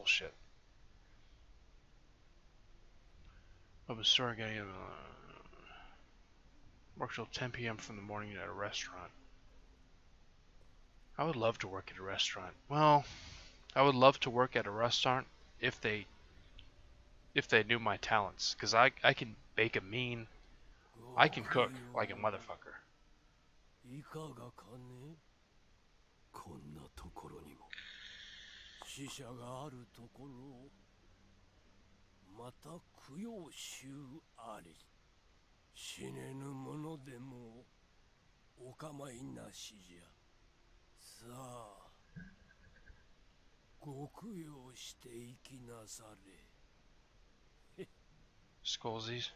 bullshit. Open store getting work till 10 p.m. from the morning at a restaurant. I would love to work at a restaurant. Well, I would love to work at a restaurant if they knew my talents, because I can bake a mean, I can cook like a motherfucker. いかがかね。こんなところにも死者があるところ。また供養衆あり。死ねぬものでもお構いなしじゃ。さあ、ご供養していきなされ。Skolzies.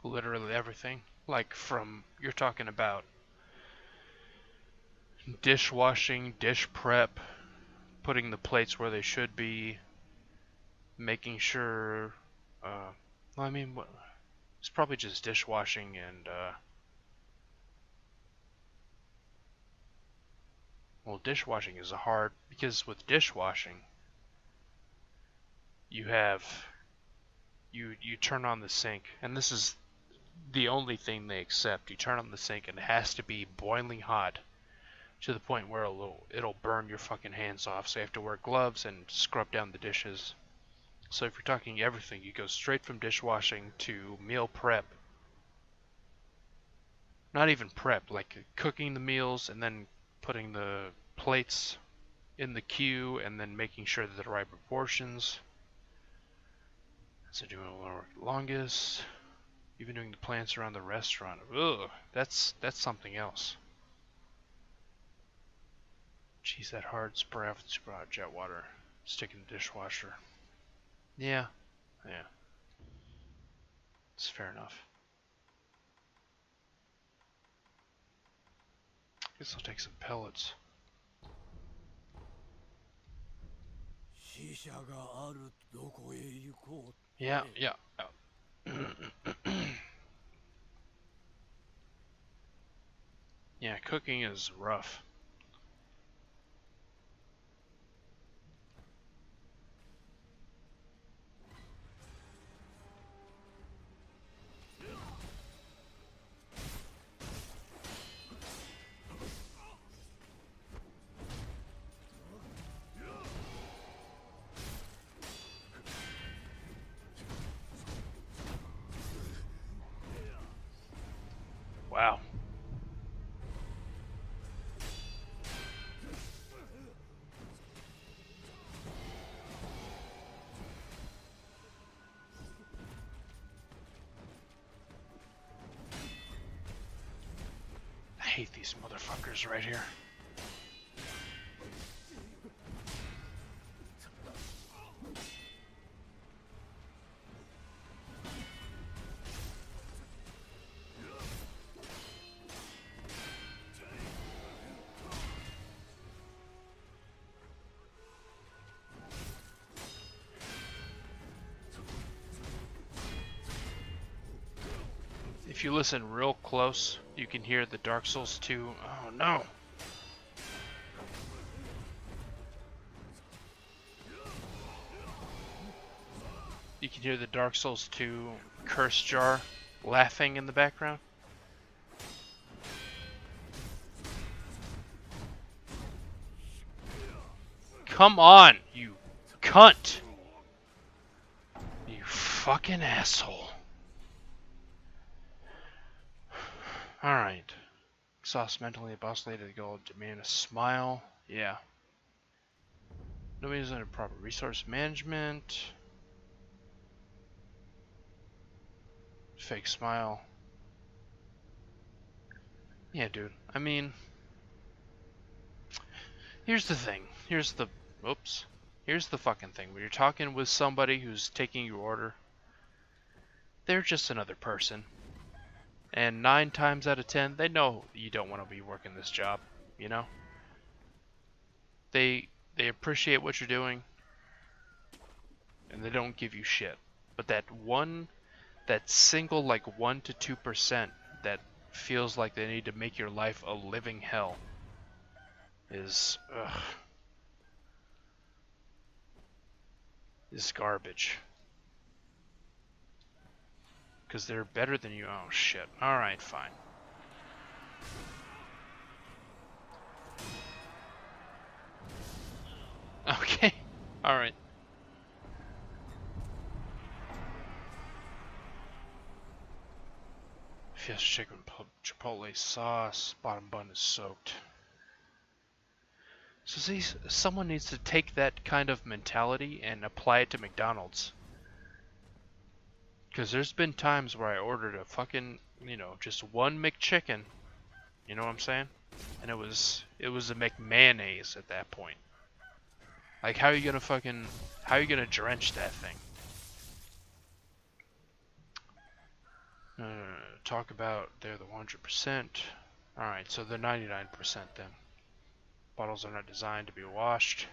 Literally everything. Like from, you're talking about dishwashing, dish prep, putting the plates where they should be, making sure, well, I mean, it's probably just dishwashing and, well, dishwashing is hard, because with dishwashing, you have, you turn on the sink, and this is the only thing they accept. You turn on the sink and it has to be boiling hot to the point where it'll burn your fucking hands off, so you have to wear gloves and scrub down the dishes. So if you're talking everything, you go straight from dishwashing to meal prep. Not even prep, like cooking the meals and then putting the plates in the queue and then making sure that they're the right proportions. So doing the longest. Even doing the plants around the restaurant. Ugh, that's something else. Jeez, that hard spray off the super hot jet water. Stick in the dishwasher. Yeah. It's fair enough. Guess I'll take some pellets. Yeah. Yeah, cooking is rough. Wow. I hate these motherfuckers right here. If you listen real close, you can hear the Dark Souls 2. Oh no! You can hear the Dark Souls 2 curse jar laughing in the background. Come on, you cunt! You fucking asshole. Alright. Exhaust mentally, boss lady, the goal, demand a smile. Yeah. Nobody's under proper resource management. Fake smile. Yeah, dude. I mean, here's the thing. Here's the fucking thing. When you're talking with somebody who's taking your order, they're just another person. And 9 times out of 10, they know you don't want to be working this job, you know? They appreciate what you're doing, and they don't give you shit. But that one that single like 1 to 2% that feels like they need to make your life a living hell is garbage. Because they're better than you. Oh shit. Alright, fine. Okay. Alright. Fiesta chicken chipotle sauce. Bottom bun is soaked. So see, someone needs to take that kind of mentality and apply it to McDonald's. Because there's been times where I ordered a fucking, just one McChicken. You know what I'm saying? And it was a McMayonnaise at that point. Like, how are you gonna drench that thing? Talk about they're the 100%. Alright, so they're 99% then. Bottles are not designed to be washed.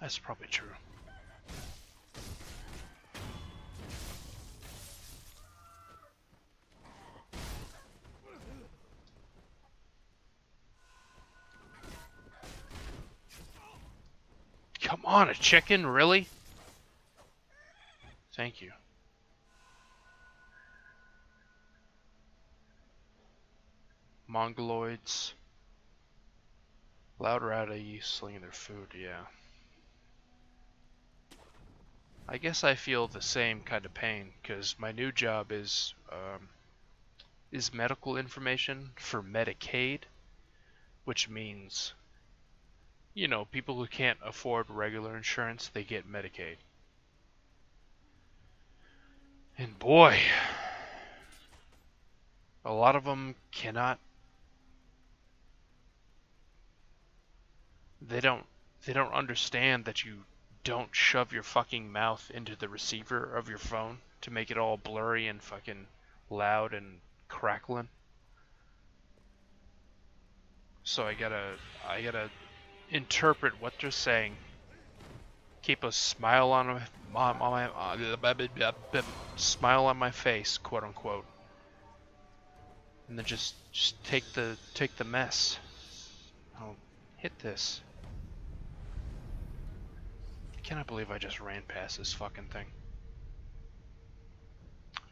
That's probably true. Come on, a chicken? Really? Thank you. Mongoloids. Loud rowdy slinging their food, yeah. I guess I feel the same kind of pain, because my new job is medical information for Medicaid, which means, people who can't afford regular insurance, they get Medicaid. And boy, a lot of them cannot. They don't understand that you don't shove your fucking mouth into the receiver of your phone to make it all blurry and fucking loud and crackling. So I gotta interpret what they're saying. Keep a smile on smile on my face, quote unquote, and then just take the mess. I'll hit this. I cannot believe I just ran past this fucking thing.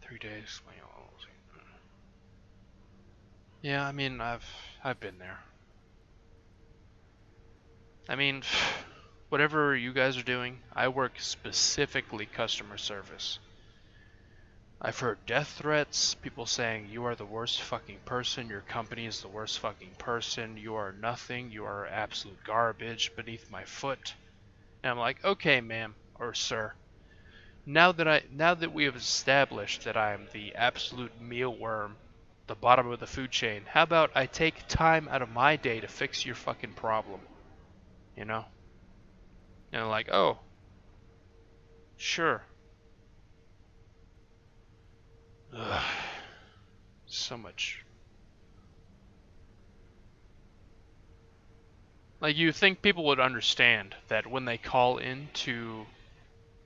3 days. Yeah, I mean, I've been there. I mean, whatever you guys are doing, I work specifically customer service. I've heard death threats, people saying you are the worst fucking person, your company is the worst fucking person, you are nothing, you are absolute garbage beneath my foot. And I'm like, okay, ma'am or sir. Now that we have established that I am the absolute mealworm, the bottom of the food chain, how about I take time out of my day to fix your fucking problem? You know? And I'm like, oh, sure. Ugh. So much. Like, you think people would understand that when they call in to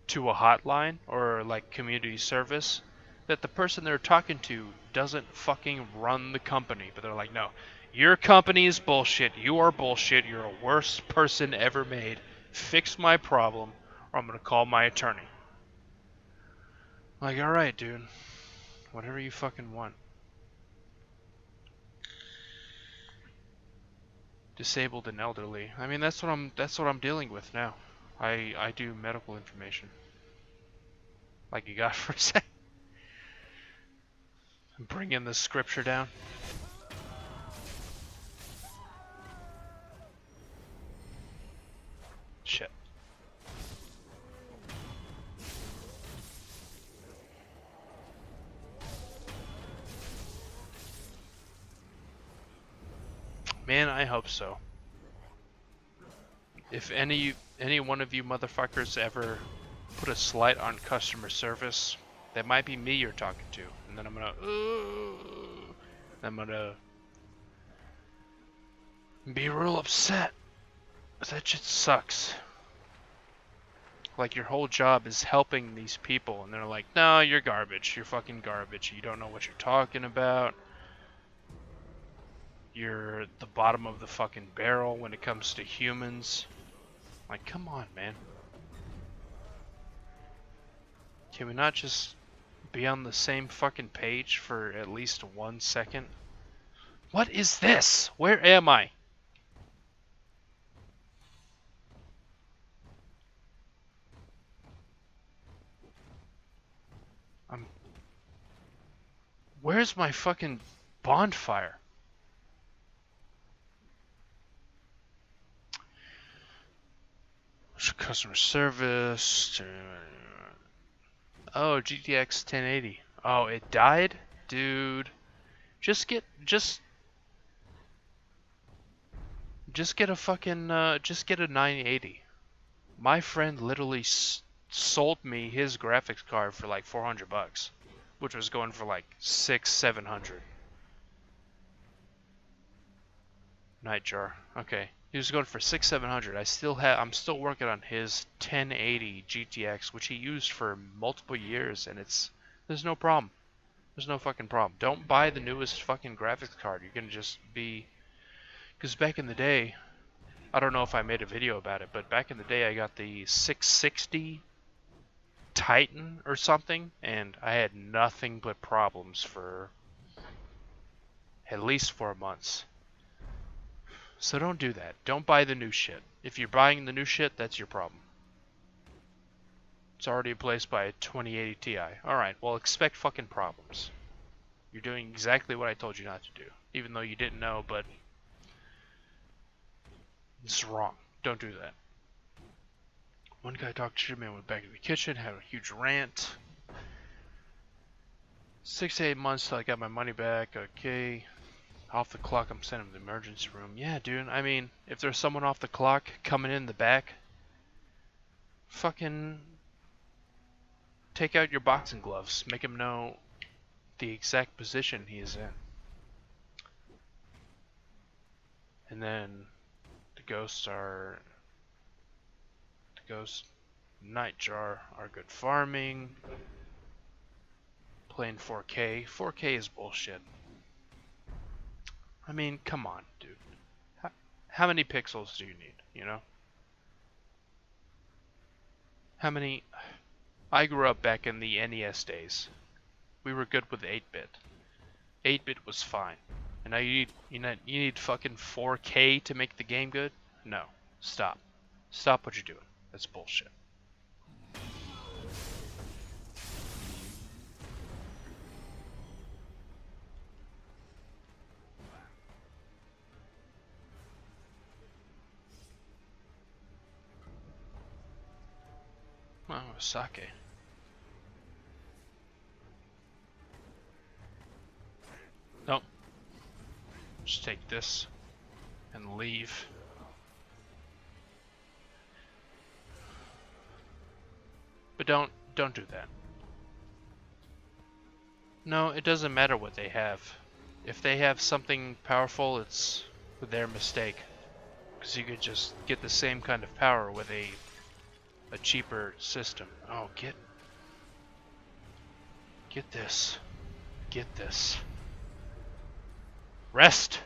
a hotline or like community service, that the person they're talking to doesn't fucking run the company, but they're like, no, your company is bullshit, you are bullshit, you're a worst person ever made, fix my problem or I'm gonna call my attorney. Like, alright, dude, whatever you fucking want. Disabled and elderly. I mean, that's what I'm dealing with now. I do medical information. Like you got for a sec. Bring in the scripture down. Shit. Man, I hope so. If any one of you motherfuckers ever put a slight on customer service, that might be me you're talking to, and then I'm gonna Be real upset. That shit sucks. Like your whole job is helping these people, and they're like, no, you're garbage. You're fucking garbage. You don't know what you're talking about. You're the bottom of the fucking barrel when it comes to humans. Like, come on, man. Can we not just be on the same fucking page for at least 1 second? What is this? Where am I? I'm... Where's my fucking bonfire? Customer service. Oh, GTX 1080. Oh, it died? Dude. Just get a fucking just get a 980. My friend literally sold me his graphics card for like $400, which was going for like 700. Nightjar. Okay. He was going for 700. I'm still working on his 1080 GTX, which he used for multiple years, and there's no problem. There's no fucking problem. Don't buy the newest fucking graphics card. You're gonna just be... Because back in the day, I don't know if I made a video about it, but back in the day I got the 660 Titan or something, and I had nothing but problems for at least 4 months. So don't do that. Don't buy the new shit. If you're buying the new shit, that's your problem. It's already replaced by a 2080 Ti. Alright, well expect fucking problems. You're doing exactly what I told you not to do. Even though you didn't know, but it's wrong. Don't do that. One guy talked to me and went back to the kitchen, had a huge rant. 6 to 8 months till I got my money back. Okay. Off the clock, I'm sending him to the emergency room. Yeah, dude. I mean, if there's someone off the clock coming in the back, fucking take out your boxing gloves. Make him know the exact position he is in. And then the ghosts, Nightjar are good farming. Playing 4K. 4K is bullshit. I mean, come on, dude. How many pixels do you need, you know? How many... I grew up back in the NES days. We were good with 8-bit. 8-bit was fine. And now you need fucking 4K to make the game good? No. Stop. Stop what you're doing. That's bullshit. Oh, sake. Nope. Just take this and leave. But don't do that. No, it doesn't matter what they have. If they have something powerful, it's their mistake. Because you could just get the same kind of power with a cheaper system. Oh, get this. Get this. Rest.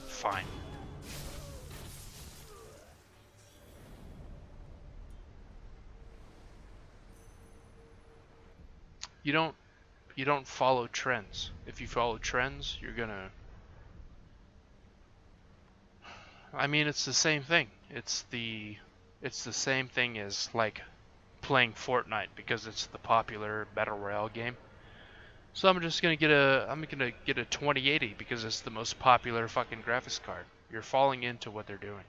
Fine. You don't follow trends. If you follow trends, you're gonna... I mean, it's the same thing. It's the same thing as like playing Fortnite because it's the popular battle royale game. So I'm gonna get a 2080 because it's the most popular fucking graphics card. You're falling into what they're doing.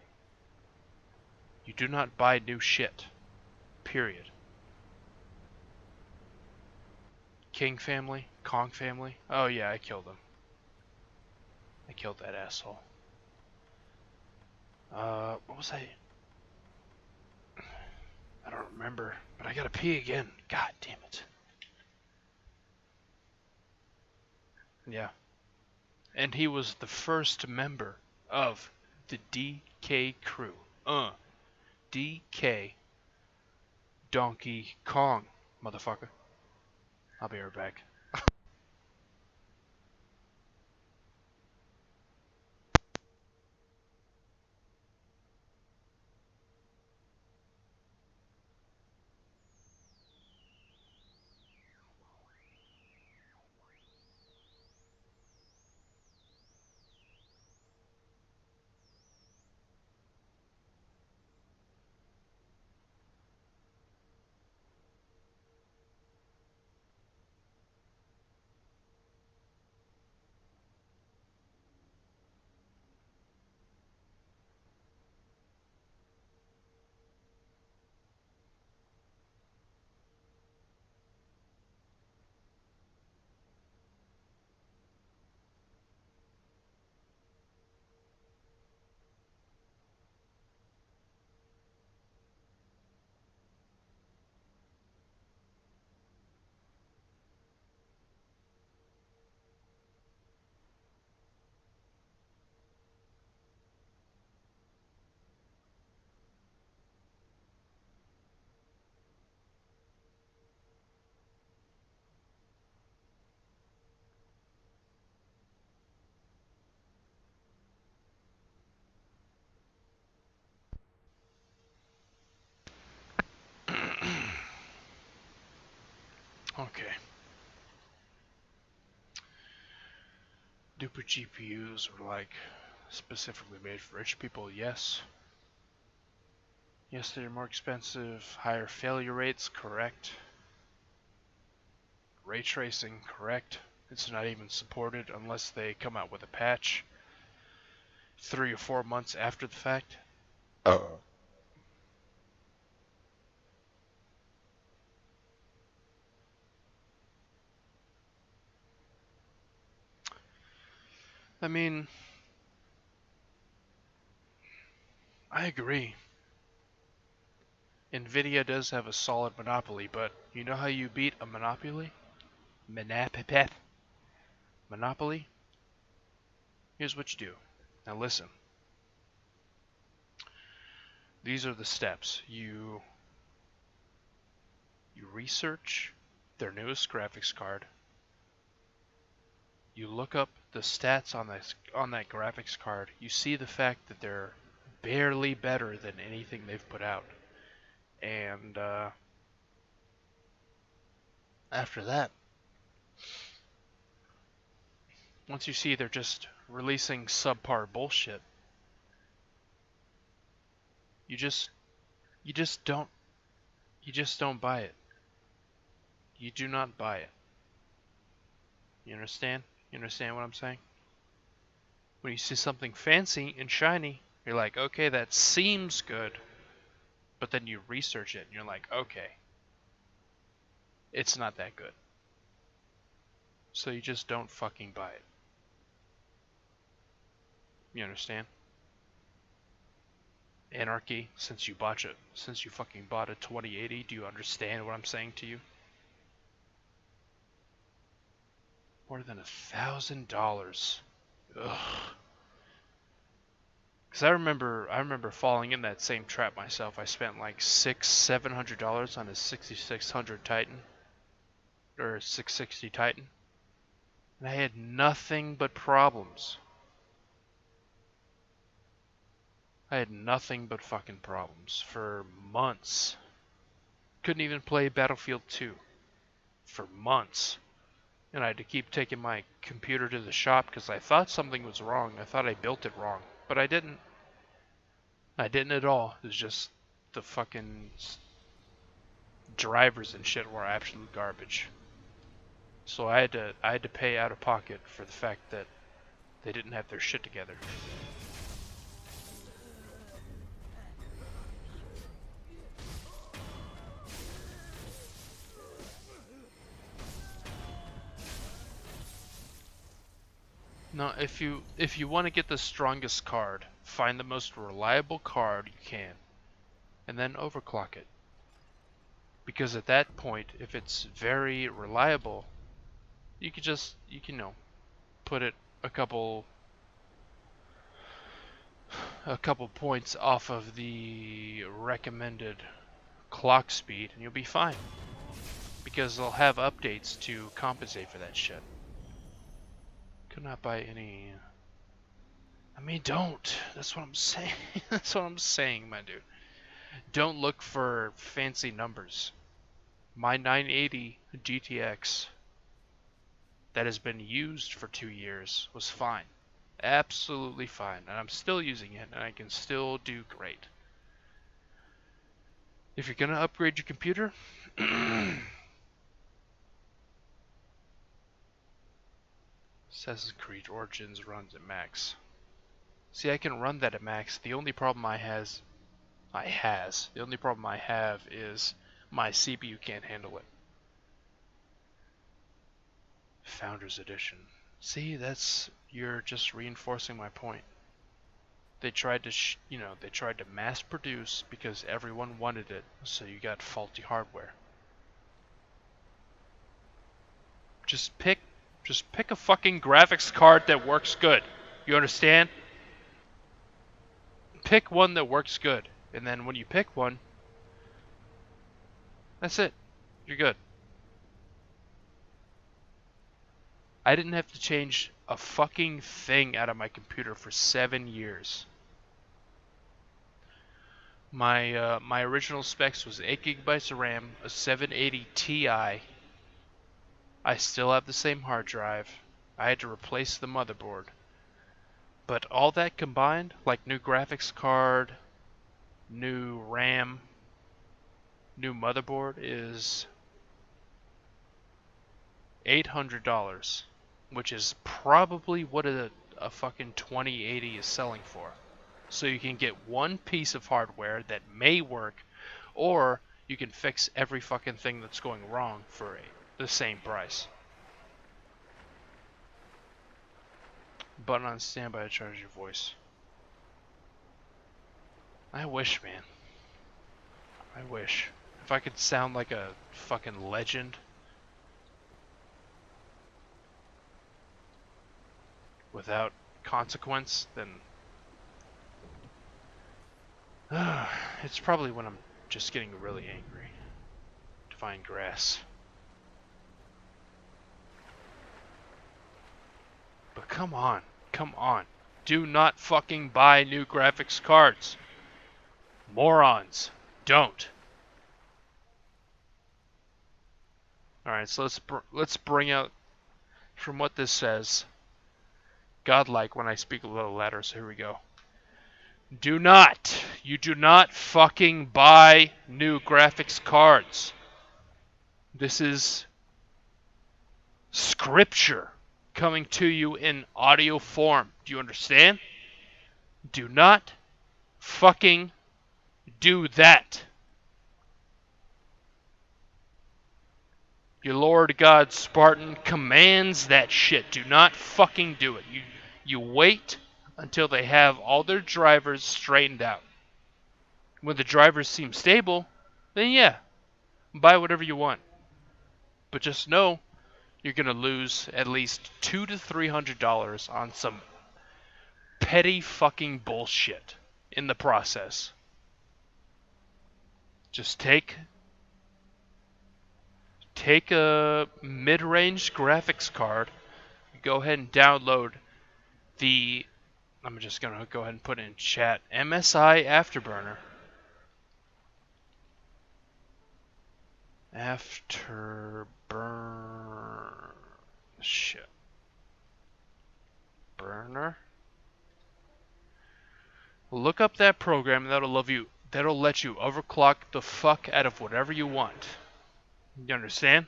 You do not buy new shit. Period. King family? Kong family? Oh yeah, I killed him. I killed that asshole. What was I? I don't remember, but I gotta pee again. God damn it. Yeah. And he was the first member of the DK crew. DK Donkey Kong, motherfucker. I'll be right back. Okay. Duper GPUs were like specifically made for rich people, yes. Yes, they're more expensive. Higher failure rates, correct. Ray tracing, correct. It's not even supported unless they come out with a patch 3 or 4 months after the fact. I mean, I agree. Nvidia does have a solid monopoly, but you know how you beat a monopoly? Monopoly? Here's what you do. Now listen. These are the steps. You research their newest graphics card. You look up the stats on that graphics card. You see the fact that they're barely better than anything they've put out. And after that, once you see they're just releasing subpar bullshit, you just you just don't buy it. You do not buy it. You understand? You understand what I'm saying? When you see something fancy and shiny, you're like, okay, that seems good. But then you research it and you're like, okay, it's not that good. So you just don't fucking buy it. You understand? Anarchy, since you fucking bought a 2080, do you understand what I'm saying to you? More than $1,000. Ugh. Cause I remember falling in that same trap myself. I spent like $700 on a 6600 Titan, or 660 Titan, and I had nothing but problems. I had nothing but fucking problems for months. Couldn't even play Battlefield 2 for months. And I had to keep taking my computer to the shop because I thought something was wrong. I thought I built it wrong. But I didn't. I didn't at all. It was just the fucking drivers and shit were absolute garbage. So I had to pay out of pocket for the fact that they didn't have their shit together. No, if you want to get the strongest card, find the most reliable card you can, and then overclock it. Because at that point, if it's very reliable, you can put it a couple a couple points off of the recommended clock speed and you'll be fine. Because they'll have updates to compensate for that shit. Could not buy any... I mean, don't. That's what I'm saying. That's what I'm saying, my dude. Don't look for fancy numbers. My 980 GTX that has been used for 2 years was fine. Absolutely fine. And I'm still using it, and I can still do great. If you're gonna upgrade your computer, Assassin's Creed Origins runs at max. See, I can run that at max. The only problem I have is my CPU can't handle it. Founders Edition. See, you're just reinforcing my point. They tried to, they tried to mass produce because everyone wanted it, so you got faulty hardware. Just pick a fucking graphics card that works good. You understand? Pick one that works good, and then when you pick one, that's it. You're good. I didn't have to change a fucking thing out of my computer for 7 years. My original specs was 8 gigabytes of RAM, a 780 Ti. I still have the same hard drive. I had to replace the motherboard. But all that combined, like new graphics card, new RAM, new motherboard, is $800, which is probably what a fucking 2080 is selling for. So you can get one piece of hardware that may work, or you can fix every fucking thing that's going wrong for the same price. Button on standby to charge your voice. I wish, man. I wish. If I could sound like a fucking legend without consequence, then it's probably when I'm just getting really angry to find grass. But come on. Do not fucking buy new graphics cards. Morons. Don't. Alright, so let's bring out from what this says. Godlike when I speak a little louder, so here we go. You do not fucking buy new graphics cards. This is scripture coming to you in audio form. Do you understand? Do not fucking do that. Your Lord God Spartan commands that shit. Do not fucking do it. You wait until they have all their drivers straightened out. When the drivers seem stable, then yeah, buy whatever you want. But just know you're gonna lose at least $200 to $300 on some petty fucking bullshit in the process. Just take a mid-range graphics card, go ahead and download I'm just gonna go ahead and put it in chat, MSI Afterburner. Burner. Look up that program, and that'll let you overclock the fuck out of whatever you want. You understand?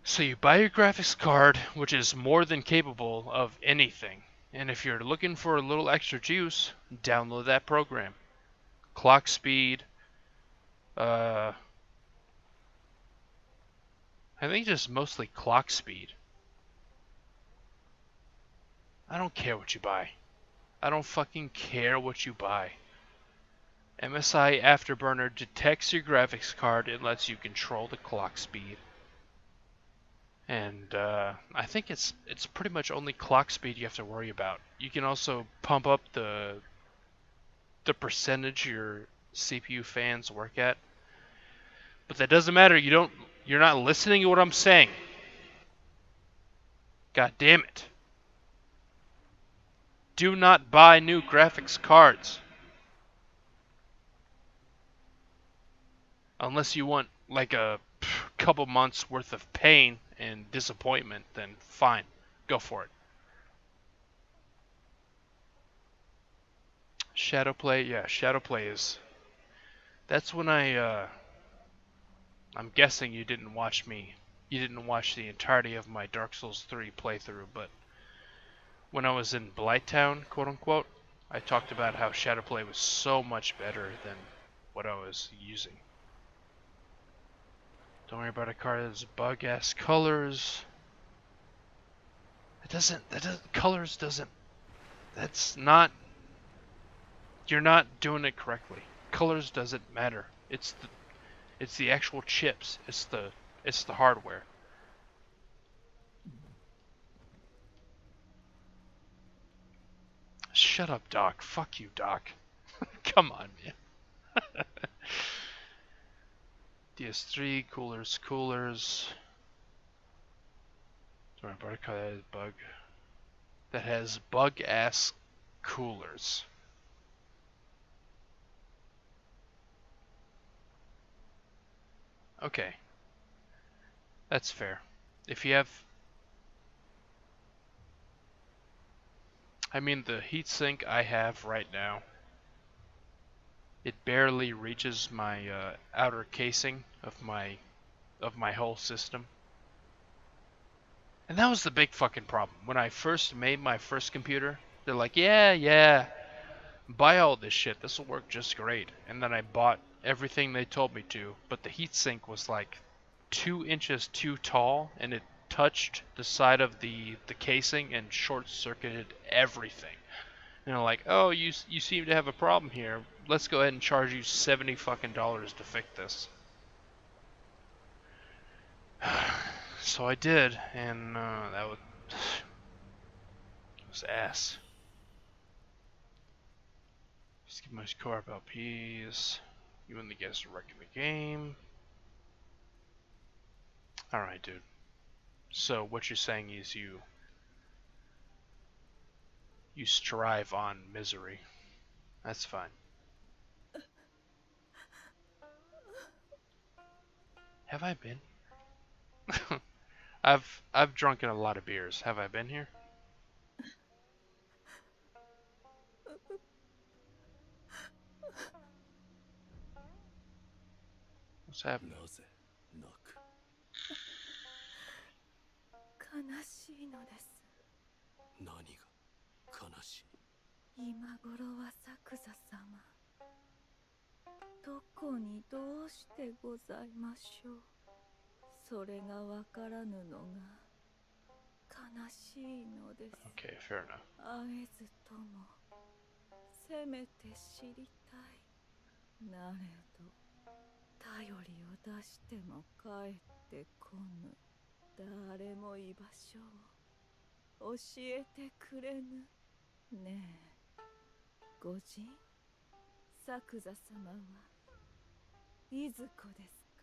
So you buy your graphics card, which is more than capable of anything. And if you're looking for a little extra juice, download that program. Clock speed. I think just mostly clock speed. I don't care what you buy. I don't fucking care what you buy. MSI Afterburner detects your graphics card and lets you control the clock speed. And I think it's pretty much only clock speed you have to worry about. You can also pump up the percentage your CPU fans work at, but that doesn't matter. You're not listening to what I'm saying. God damn it. Do not buy new graphics cards unless you want like a couple months worth of pain and disappointment. Then fine, go for it. Shadowplay, yeah, Shadowplay is. That's when I'm guessing you didn't watch me. You didn't watch the entirety of my Dark Souls 3 playthrough, but when I was in Blighttown, quote unquote, I talked about how Shadowplay was so much better than what I was using. Don't worry about a card that's bug ass colors. Colors doesn't, that's not, you're not doing it correctly. Colors doesn't matter. It's the actual chips. It's the hardware. Shut up, Doc. Fuck you, Doc. Come on, man. DS3, coolers. Sorry, Barcode that has bug. That has bug ass coolers. Okay, that's fair. If you have, I mean, the heatsink I have right now, it barely reaches my outer casing of my whole system. And that was the big fucking problem. When I first made my first computer, they're like, yeah, buy all this shit. This will work just great. And then I bought everything they told me to, but the heatsink was like 2 inches too tall, and it touched the side of the casing and short-circuited everything. And they're like, oh, you seem to have a problem here. Let's go ahead and charge you $70 fucking to fix this. So I did, and that was ass. Just give my score about P's. You and the guest are wrecking the game. Alright, dude. So what you're saying is you strive on misery. That's fine. Have I been? I've drunken a lot of beers. Have I been here? What's happening? なぜ泣く悲しいのです。何が悲しい。今頃は作座様、どこにどうしてございましょう。それがわからぬのが悲しいのです。 Okay, fair enough. 会えずともせめて知りたい。なれど頼りを出しても帰ってこぬ。誰も居場所を教えてくれぬ。ねえ、御人、作座様はいずこですか。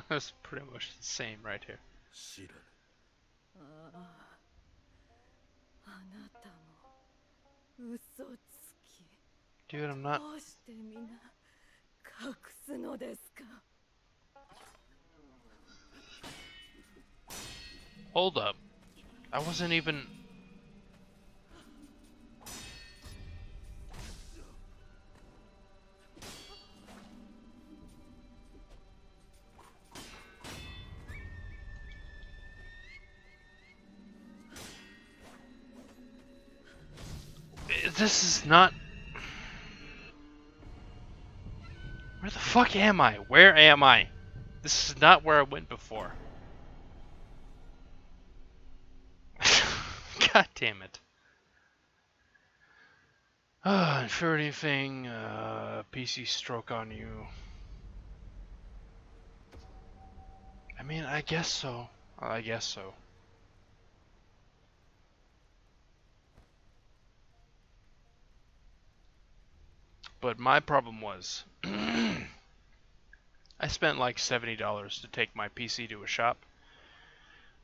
That's pretty much the same right here. 知らぬ。ああ、あなたも嘘つき。 Dude, I'm not. どうして皆隠すのですか。 Hold up. I wasn't even. This is not. Where the fuck am I? Where am I? This is not where I went before. God damn it. For anything, PC stroke on you. I mean, I guess so. I guess so. But my problem was, I spent like $70 to take my PC to a shop.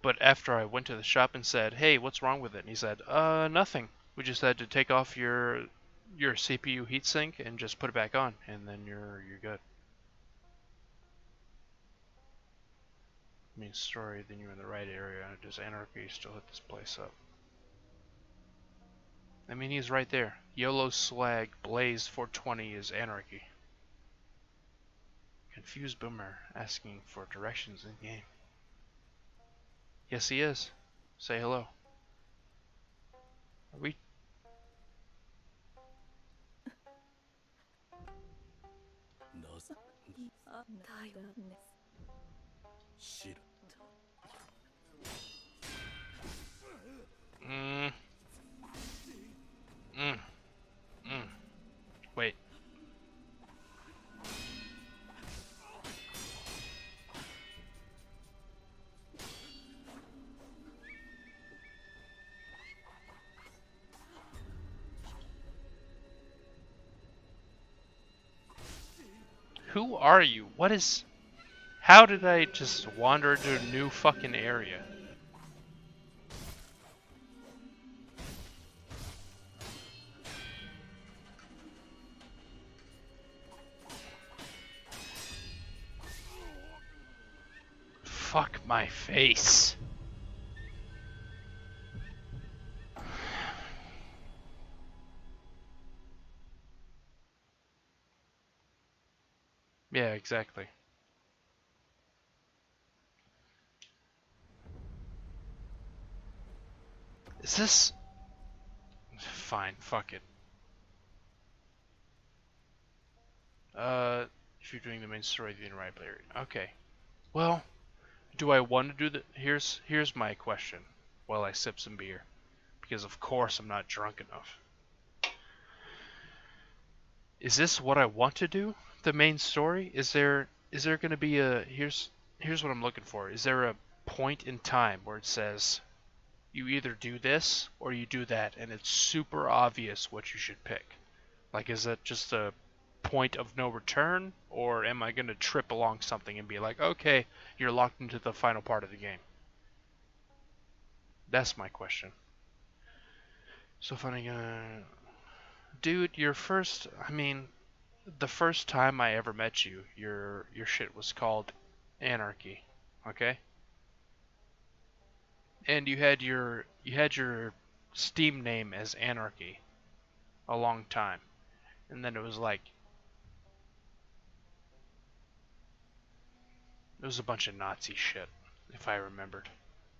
But after I went to the shop and said, "Hey, what's wrong with it?" and he said, nothing. We just had to take off your CPU heatsink and just put it back on, and then you're good." I mean, story, then you're in the right area. Does anarchy still hit this place up? I mean, he's right there. YOLO Slag Blaze 420 is anarchy. Confused Boomer asking for directions in game. Yes, he is. Say hello. Are we? なぜだよね。知る Mm. Mm. Mm. Wait. Who are you? What is... How did I just wander into a new fucking area? Fuck my face. Yeah, exactly. Is this... Fine, fuck it. If you're doing the main story, then right player. Okay. Well, do I want to do the... Here's my question while I sip some beer. Because of course I'm not drunk enough. Is this what I want to do? The main story? Is there going to be a... Here's what I'm looking for. Is there a point in time where it says you either do this or you do that, and it's super obvious what you should pick? Like, is it just a point of no return, or am I going to trip along something and be like, okay, you're locked into the final part of the game? That's my question. So funny, dude, I mean, the first time I ever met you, your shit was called Anarchy, okay? And you had your Steam name as Anarchy a long time. And then it was like it was a bunch of Nazi shit, if I remembered.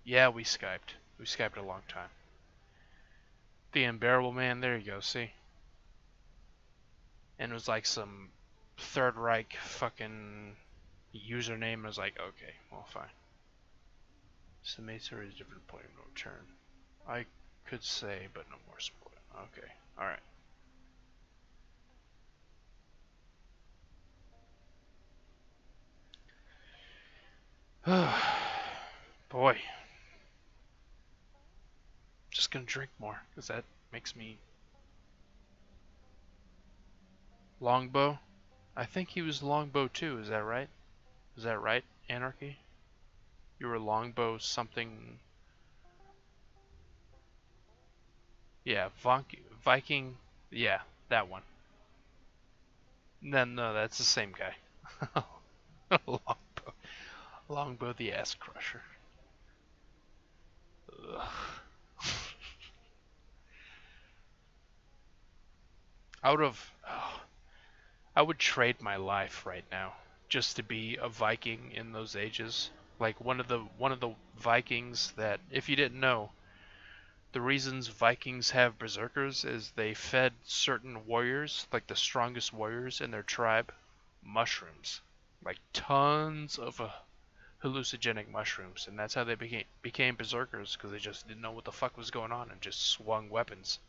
Yeah, we Skyped. We Skyped a long time. The Unbearable Man, there you go, see? And it was like some Third Reich fucking username. I was like, okay, well, fine. So Mesa is a different point of no return. I could say, but no more spoil. Okay, alright. Boy. Just gonna drink more, because that makes me... Longbow? I think he was Longbow too, is that right? Is that right, Anarchy? You were Longbow something... Yeah, Viking... Yeah, that one. No, that's the same guy. Longbow. Longbow the Ass Crusher. Ugh. Out of... Oh, I would trade my life right now just to be a Viking in those ages. Like one of the Vikings that, if you didn't know, the reasons Vikings have berserkers is they fed certain warriors, like the strongest warriors in their tribe, mushrooms. Like tons of hallucinogenic mushrooms, and that's how they became berserkers, because they just didn't know what the fuck was going on and just swung weapons.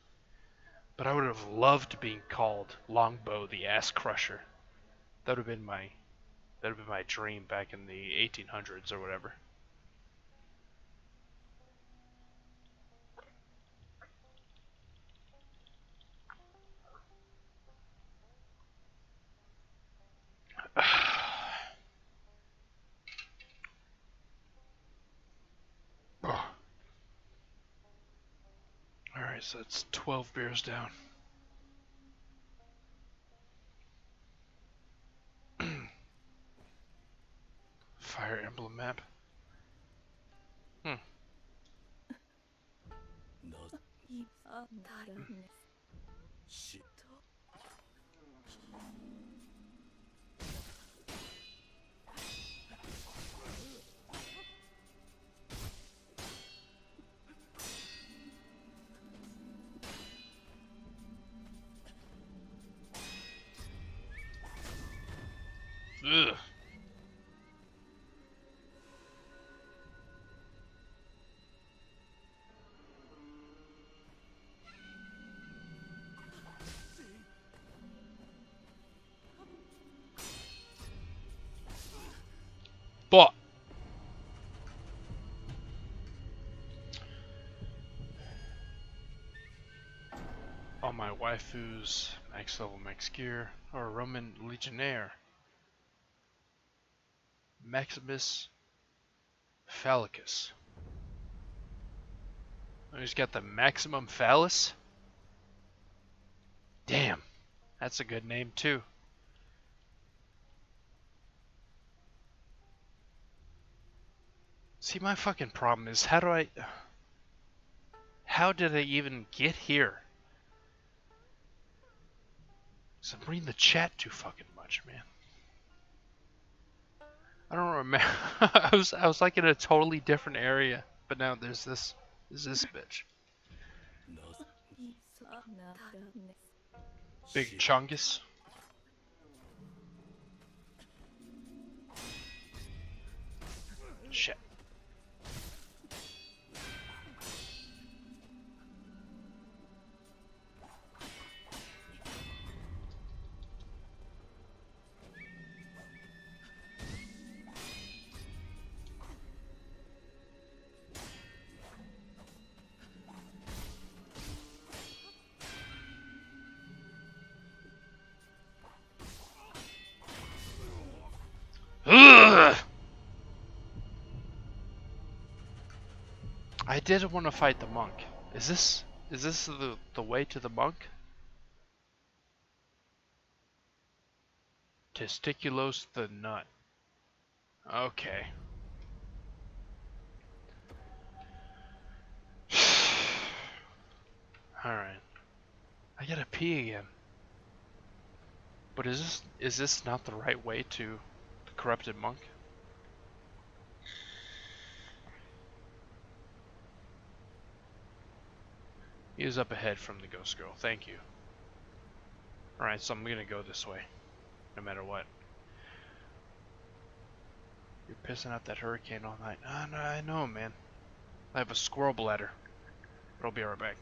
But I would have loved being called Longbow the Ass Crusher. That would have been my dream back in the 1800s or whatever. Alright, so that's 12 beers down. Fire Emblem map. なあだよねしと Ugh. But all my waifus, max level, max gear, or Roman Legionnaire. Maximus Phallicus. Oh, he's got the maximum phallus? Damn, that's a good name too. See, my fucking problem is how did I even get here? So I'm reading the chat too fucking much, man. I don't remember. I was like in a totally different area, but now there's this bitch. なさなだよね Big Chungus. Shit. Ugh! I did want to fight the monk. Is this the way to the monk? Testiculos the nut. Okay. Alright. I gotta pee again. But is this not the right way to the corrupted monk? He is up ahead from the ghost girl. Thank you. Alright, so I'm gonna go this way. No matter what. You're pissing out that hurricane all night. No, I know, man. I have a squirrel bladder. But I'll be right back.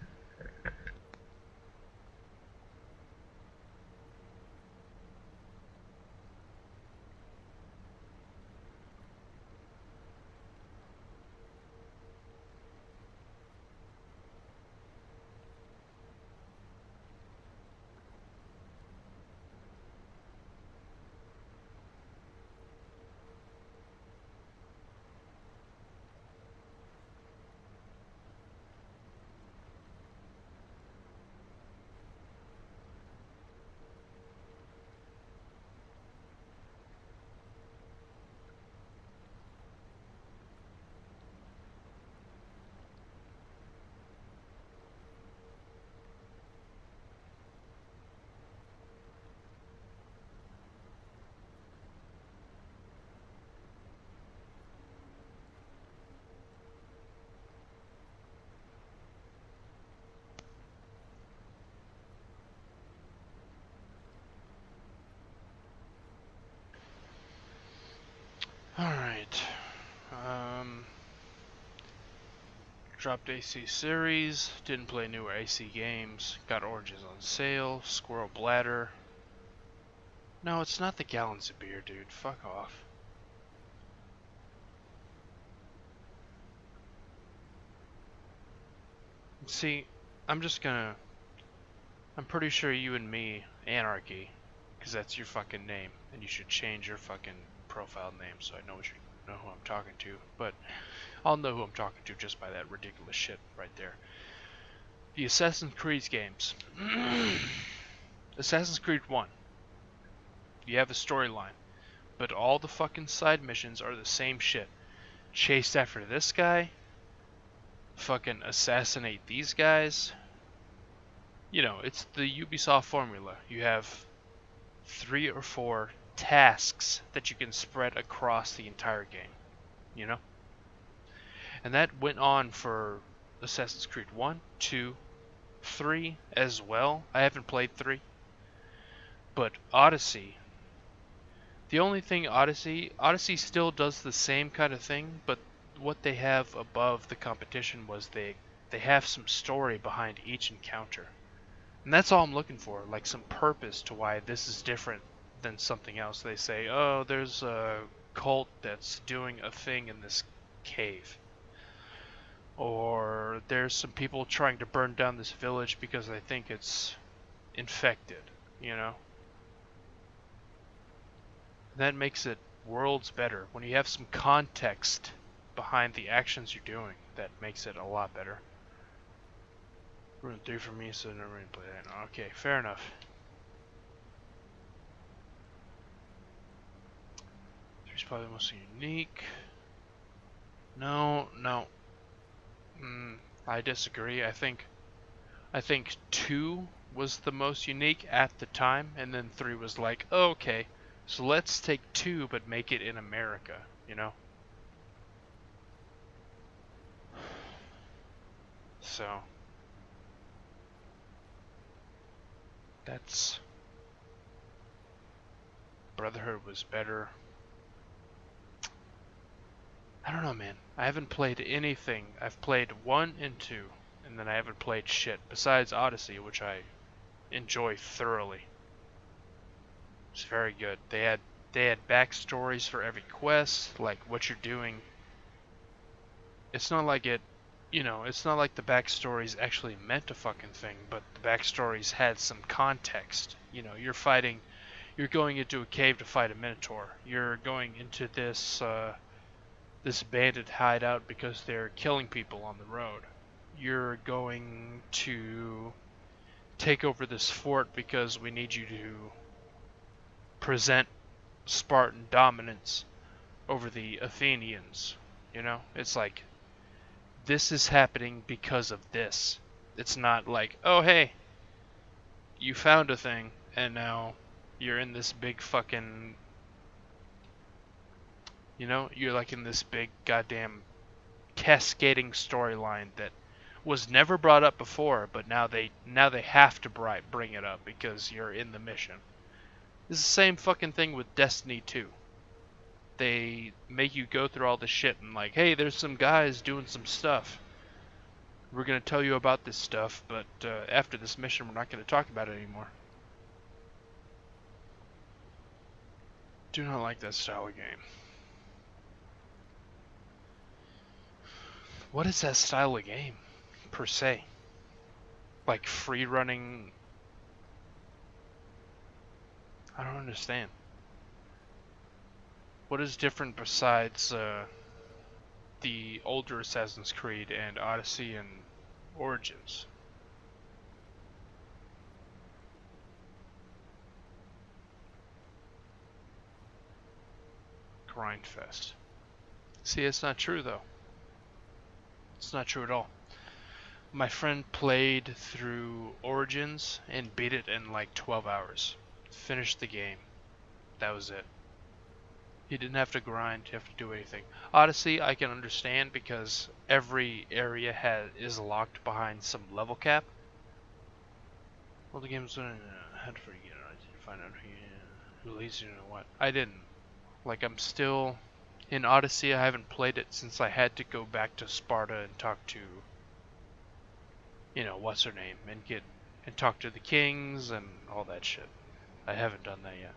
Dropped AC series, didn't play newer AC games, got oranges on sale, squirrel bladder. No, it's not the gallons of beer, dude. Fuck off. See, I'm pretty sure you and me, Anarchy, because that's your fucking name, and you should change your fucking profile name so I know who I'm talking to. But I'll know who I'm talking to just by that ridiculous shit right there. The Assassin's Creed games. Assassin's Creed 1. You have a storyline, but all the fucking side missions are the same shit. Chase after this guy, fucking assassinate these guys. You know, it's the Ubisoft formula. You have 3 or 4 tasks that you can spread across the entire game, you know? And that went on for Assassin's Creed 1, 2, 3 as well. I haven't played 3. But Odyssey, the only thing Odyssey still does the same kind of thing, but what they have above the competition was they have some story behind each encounter. And that's all I'm looking for, like some purpose to why this is different than something else. They say, oh, there's a cult that's doing a thing in this cave. Or there's some people trying to burn down this village because they think it's infected, you know? That makes it worlds better. When you have some context behind the actions you're doing, that makes it a lot better. Rune 3 for me, so never really play that. Okay, fair enough. Three's probably the most unique. No. I disagree. I think 2 was the most unique at the time, and then 3 was like, oh, okay, so let's take 2 but make it in America, you know? So that's Brotherhood was better. I don't know, man. I haven't played anything. I've played 1 and 2, and then I haven't played shit besides Odyssey, which I enjoy thoroughly. It's very good. They had backstories for every quest, like what you're doing. It's not like it's not like the backstories actually meant a fucking thing, but the backstories had some context. You know, you're going into a cave to fight a minotaur. You're going into this bandit hideout because they're killing people on the road. You're going to take over this fort because we need you to present Spartan dominance over the Athenians. You know, it's like, this is happening because of this. It's not like, oh hey, you found a thing and now you're in this big fucking, you know, you're like in this big goddamn cascading storyline that was never brought up before, but now they have to bring it up because you're in the mission. It's the same fucking thing with Destiny 2. They make you go through all this shit and like, hey, there's some guys doing some stuff. We're going to tell you about this stuff, but after this mission we're not going to talk about it anymore. Do not like that style of game. What is that style of game, per se? Like free running? I don't understand. What is different besides the older Assassin's Creed and Odyssey and Origins? Grindfest. See, it's not true though. It's not true at all. My friend played through Origins and beat it in like 12 hours. Finished the game. That was it. He didn't have to grind, have to do anything. Odyssey, I can understand because every area is locked behind some level cap. Well, the game's gonna had to forget. I didn't find out who leads you know what. I didn't. Like, I'm still in Odyssey. I haven't played it since I had to go back to Sparta and talk to what's her name, and talk to the kings and all that shit. I haven't done that yet.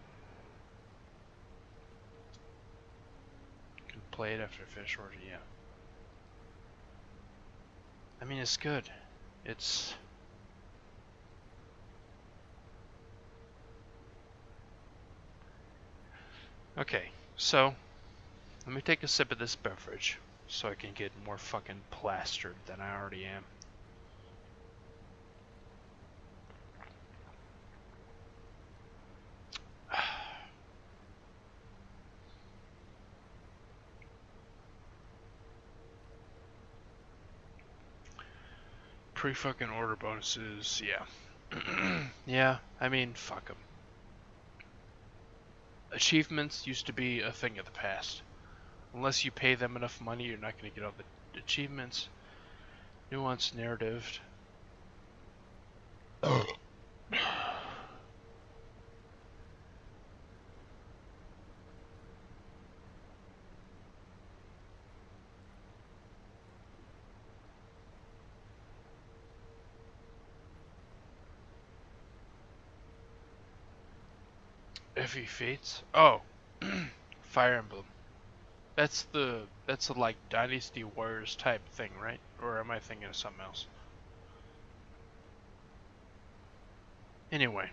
Can play it after I finish order, yeah. I mean, it's good. It's... Okay, so, let me take a sip of this beverage so I can get more fucking plastered than I already am. Pre-fucking order bonuses, yeah. Yeah, I mean, fuck them. Achievements used to be a thing of the past. Unless you pay them enough money, you're not going to get all the achievements. Nuanced narrative. Effie Fates? Oh. Fire Emblem. That's the like Dynasty Warriors type thing, right? Or am I thinking of something else? Anyway.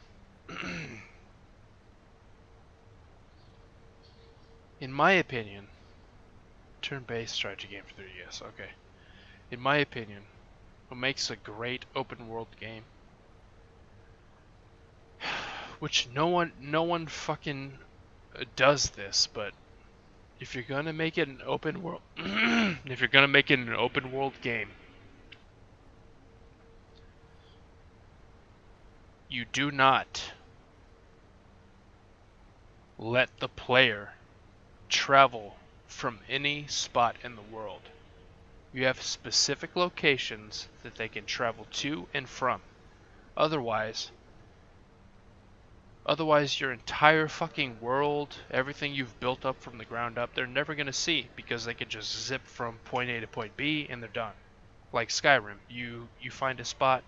In my opinion, turn-based strategy game for 3DS, okay. In my opinion, what makes a great open world game, which no one fucking does this, but if you're gonna make it an open world, if you're gonna make it an open world game, you do not let the player travel from any spot in the world. You have specific locations that they can travel to and from. Otherwise your entire fucking world, everything you've built up from the ground up, they're never going to see because they can just zip from point A to point B and they're done. Like Skyrim, you find a spot,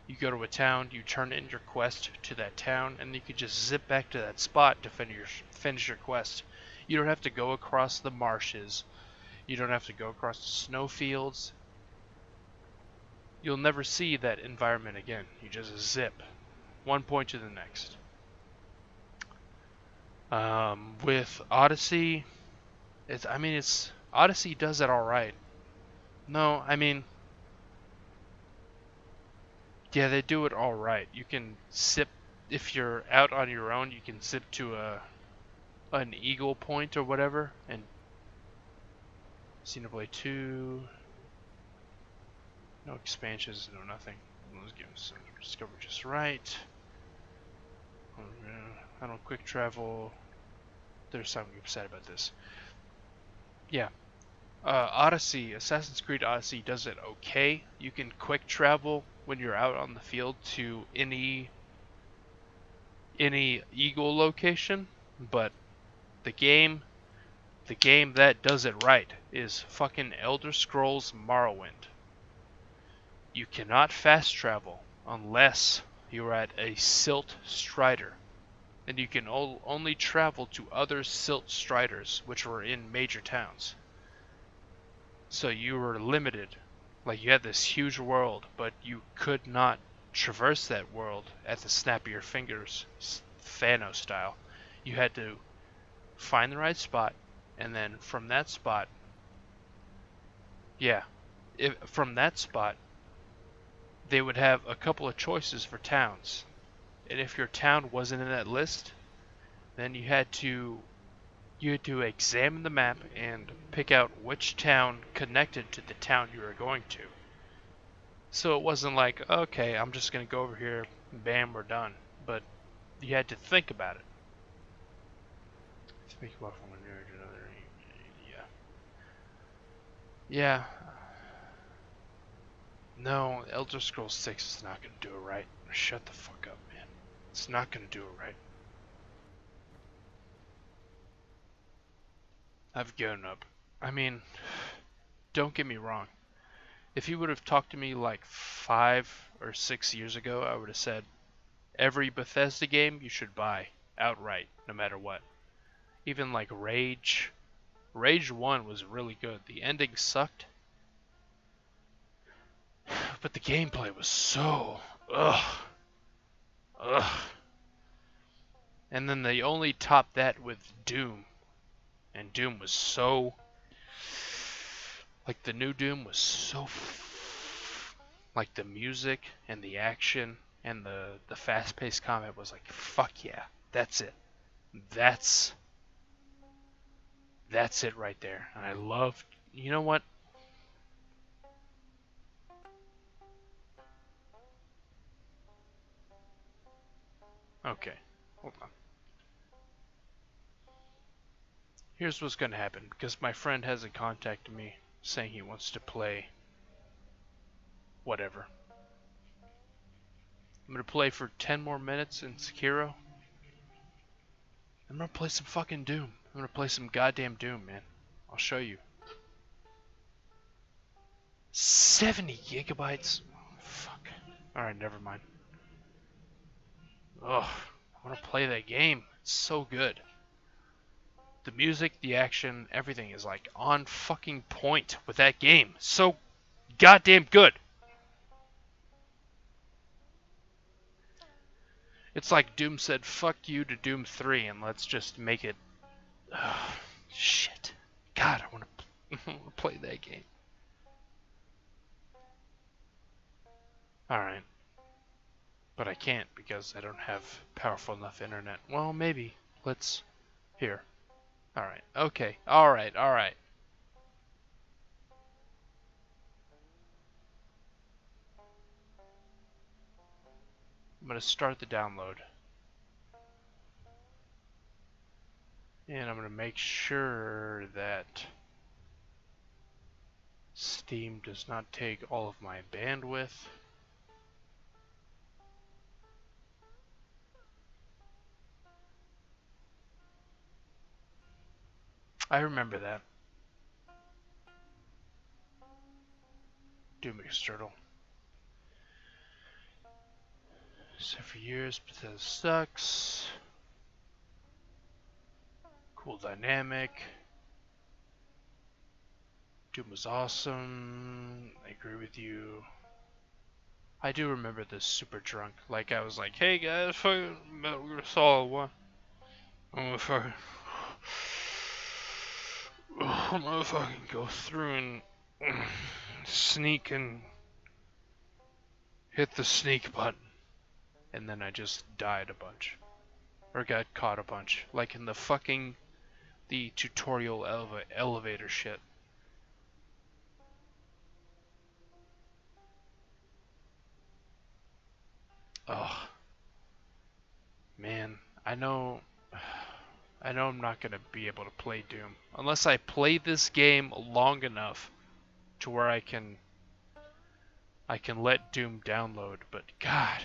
you go to a town, you turn in your quest to that town, and you can just zip back to that spot to finish your quest. You don't have to go across the marshes. You don't have to go across the snowfields. You'll never see that environment again. You just zip one point to the next. With Odyssey, Odyssey does it alright. No, I mean, yeah, they do it alright. You can zip, if you're out on your own, you can zip to an eagle point or whatever, and Xenoblade 2, no expansions, no nothing. Let's give them some discover just right. I don't quick travel. There's something upset about this. Yeah. Odyssey, Assassin's Creed Odyssey does it okay. You can quick travel when you're out on the field to any eagle location, but the game that does it right is fucking Elder Scrolls Morrowind. You cannot fast travel unless you're at a Silt Strider. And you can only travel to other Silt Striders, which were in major towns. So you were limited. Like, you had this huge world, but you could not traverse that world at the snap of your fingers, Thanos style. You had to find the right spot, and then from that spot, from that spot, they would have a couple of choices for towns. And if your town wasn't in that list, then you had to examine the map and pick out which town connected to the town you were going to. So it wasn't like, okay, I'm just going to go over here, bam, we're done. But you had to think about it. Speak about from one area to another. Yeah. No, Elder Scrolls 6 is not going to do it right. Shut the fuck up, man. It's not going to do it right. I've given up. I mean, don't get me wrong. If he would have talked to me like 5 or 6 years ago, I would have said every Bethesda game you should buy outright, no matter what. Even like Rage. Rage 1 was really good. The ending sucked, but the gameplay was so ugh. Ugh. And then they only topped that with Doom. And Doom was so like the new Doom was so like the music and the action and the fast-paced combat was like fuck yeah. That's it. That's it right there. And I loved, you know what? Okay. Hold on. Here's what's going to happen because my friend hasn't contacted me saying he wants to play whatever. I'm going to play for 10 more minutes in Sekiro. I'm going to play some fucking Doom. I'm going to play some goddamn Doom, man. I'll show you. 70 gigabytes? Oh, fuck. Alright, never mind. Ugh. I want to play that game. It's so good. The music, the action, everything is like on fucking point with that game. So goddamn good. It's like Doom said fuck you to Doom 3 and let's just make it... shit. God, I want to play that game. Alright. But I can't because I don't have powerful enough internet. Well, maybe. Let's... Here. Alright. Okay. Alright. Alright. I'm going to start the download. And I'm going to make sure that Steam does not take all of my bandwidth. I remember that. Doom External. So for years, Bethesda sucks. Cool dynamic. Doom was awesome. I agree with you. I do remember this super drunk. Like I was like, hey guys, fucking Metal Gear Solid 1. I'm gonna fucking... I'm gonna fucking go through and sneak and hit the sneak button. And then I just died a bunch. Or got caught a bunch. Like in the fucking... the tutorial elevator shit. Oh. Man, I know I'm not gonna be able to play Doom. Unless I play this game long enough to where I can let Doom download, but God,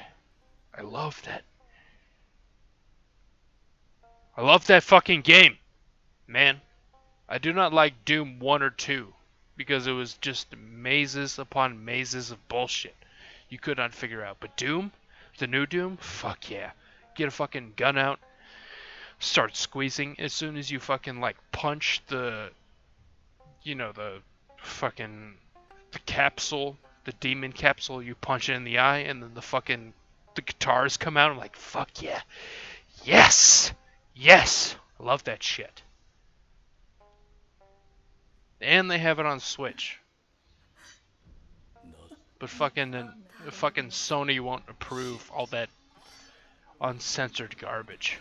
I love that. I love that fucking game, man. I do not like Doom 1 or 2 because it was just mazes upon mazes of bullshit you could not figure out. But Doom, the new Doom, fuck yeah. Get a fucking gun out, start squeezing. As soon as you fucking like punch the, you know, the fucking, the capsule, the demon capsule, you punch it in the eye and then the guitars come out. I'm like, fuck yeah. Yes! Yes! I love that shit. And they have it on Switch. But fucking Sony won't approve all that uncensored garbage.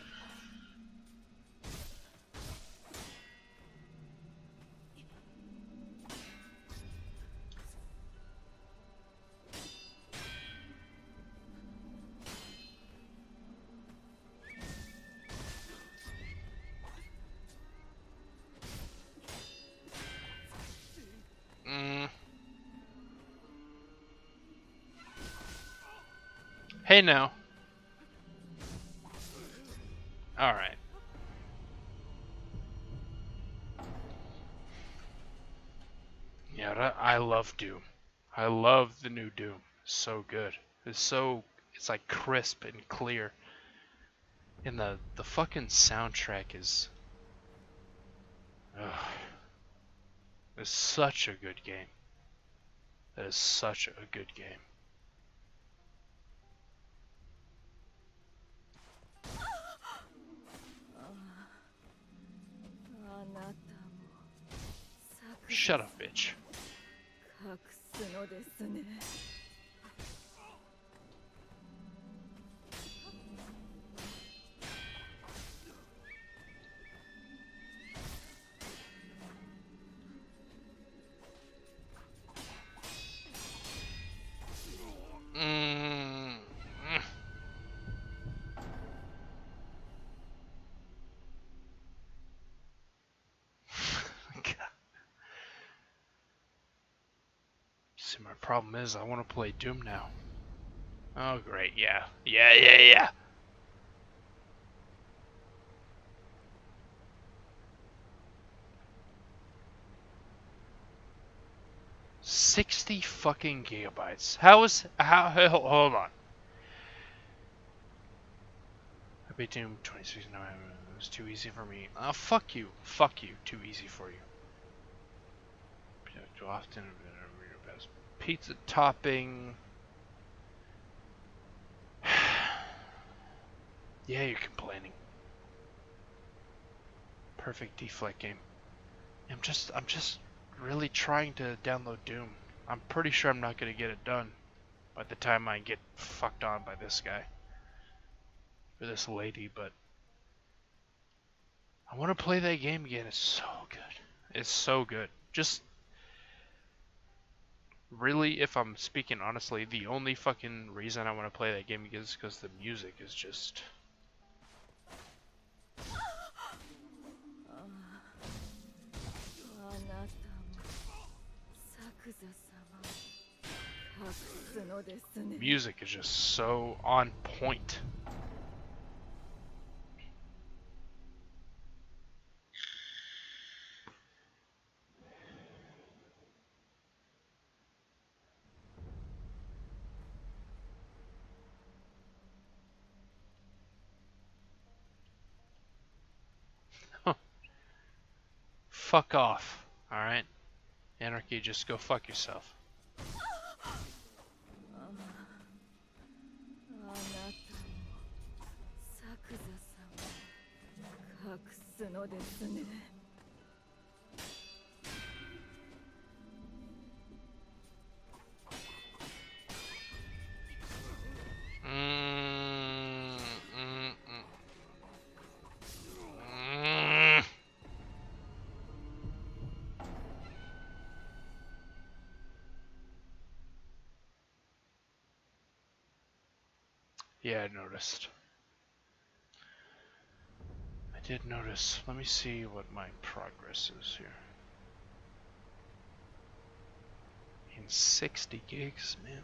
Hey now. Alright. Yeah, I love Doom. I love the new Doom. It's so good. It's like crisp and clear. And the fucking soundtrack is, ugh, it's such a good game. That is such a good game. あなたも作 Shut up, bitch. 隠すのですね。Mm. God. See, my problem is I want to play Doom now. Oh, great. Yeah. Yeah. 60 fucking gigabytes. How, hold on. I beat Doom 26, no, it was too easy for me. Fuck you. Fuck you. Too easy for you. Too often, pizza topping. Yeah, you're complaining. Perfect deflect game. I'm just really trying to download Doom. I'm pretty sure I'm not gonna get it done by the time I get fucked on by this guy. Or this lady, but I want to play that game again. It's so good. It's so good. Just really, if I'm speaking honestly, the only fucking reason I want to play that game again is because the music is just... あなたも作者様隠すのですね。 music is just so on point. Fuck off, alright? Anarchy, just go fuck yourself. あなたも作者様隠すのですね。 Mm, mm, mm. Mm. Yeah, I noticed. I did notice. Let me see what my progress is here. In 60 gigs, man.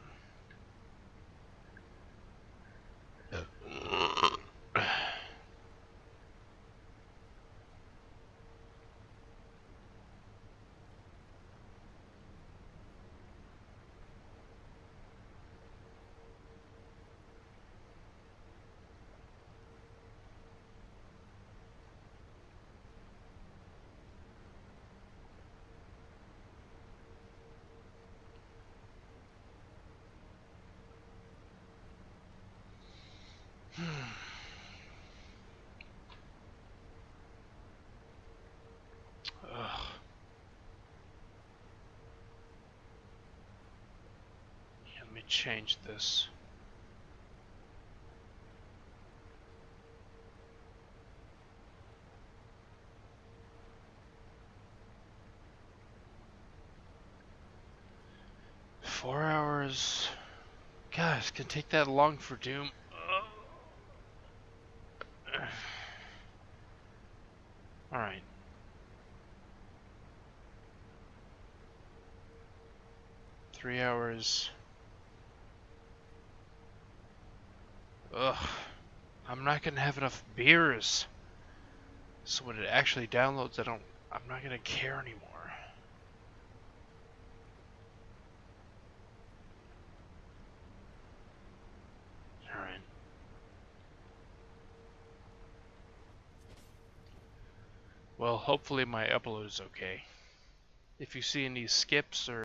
Let me change this. Four hours. Gosh, it's gonna take that long for Doom. Alright. Three hours. Ugh. I'm not gonna have enough beers. So when it actually downloads, I'm not gonna care anymore. Well, hopefully my upload is okay. If you see any skips or